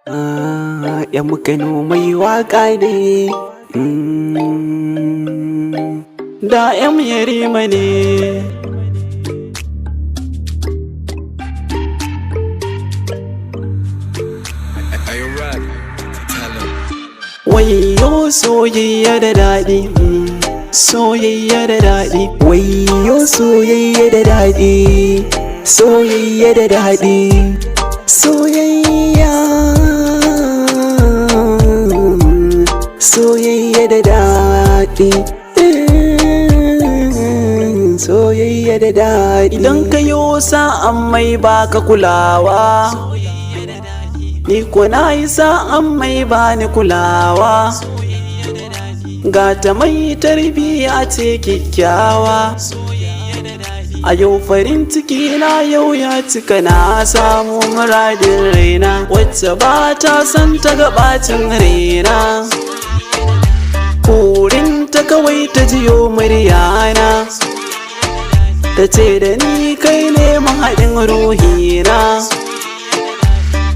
'Yan Kano mai waƙa ne, da 'yan Yarima ne. Wayyo soyayya da daɗi, soyayya da daɗi. Wayyo soyayya da daɗi, soyayya da daɗi. Soyayya, soyayya da daɗi, soyayya da daɗi. Idan ka yo sa'an mai baka kulawa, ni ko na yi sa'an mai bani kulawa. Gata mai tarbiya ce kyakkyawa, a yau farin ciki na yau ya cika, na samu muradin raina, wacce ba ta san ta ga ɓacin raina. Burinta kawai ta jiyo muryana, ta ce da ni kai ne mahaɗin ruhina.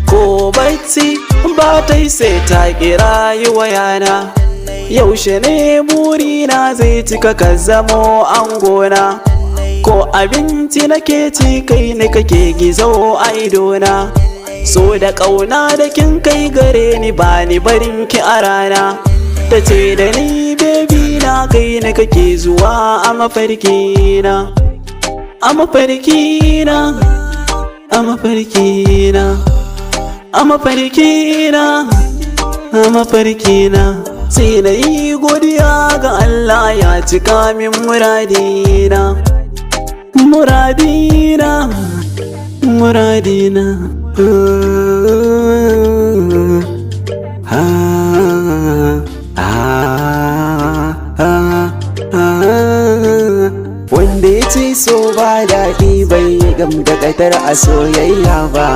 Ko bacci ba ta yi sai ta kira yi wayana, yaushe ne burina zai cika ka zamo angona. Ko abinci nake ci kai ne kake gizo a idona, so da ƙauna da kin kai gare ni ba ni barin ki a rana. Ta ce da ni baby na kai ne kake zuwa a mafarkina, a mafarkina, a mafarkina, a mafarkina, a mafarkina. Sai na yi godiya ga Allah ya cika min muradina, muradina, muradina. Wanda ya ce so ba daɗi bai gam da ƙatar a soyayya ba.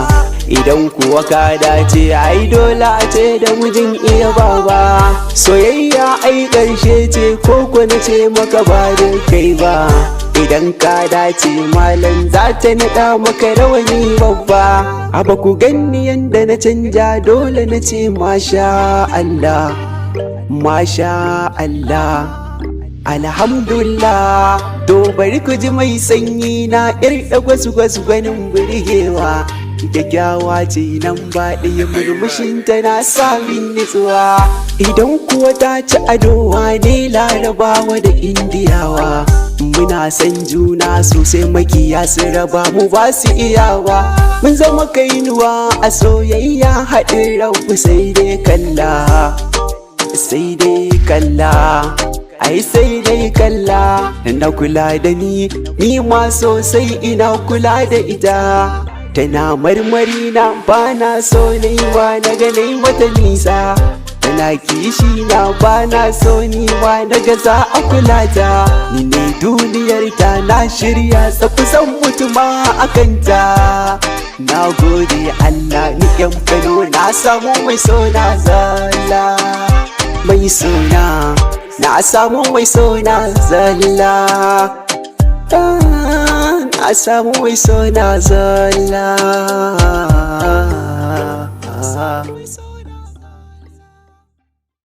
Idan kuwa ka dace ai dole a ce da mijin iya baba. Soyayya ai ƙarshe ce ko na ce maka ba da kai ba. Idan ka dace malam za ta naɗa maka rawani babba. Aba ku ganni yanda na canja dole na ce masha Allah, masha Allah, alhamdulillah. To bari ku ji mai sanyi na ƴar gwasu ganin burgewa. Kyakkyawa ce nan ba ɗaya murmushin ta na samin nutsuwa. Idan kuwa ta ci adowa ne Larabawa da Indiyawa. Muna san juna sosai, makiya su raba mu ba su iyawa. Mun zama kainuwa a soyayya, haɗin rabu sai dai kalla, sai dai kalla, ai sai dai kalla. Na kula da ni ma sosai ina kula da ita. Tana marmari na bana so na yi wa na ganai mata nisa. Tana kishi na bana so ni wa na gaza a kula ta. Ni ne duniyar ta, na shirya tsafi san mutuma a kanta. Na gode Allah ni 'yan Kano na samu mai sona zalla, mai sona, na samu mai sona zalla. Na samu mai sona zalla.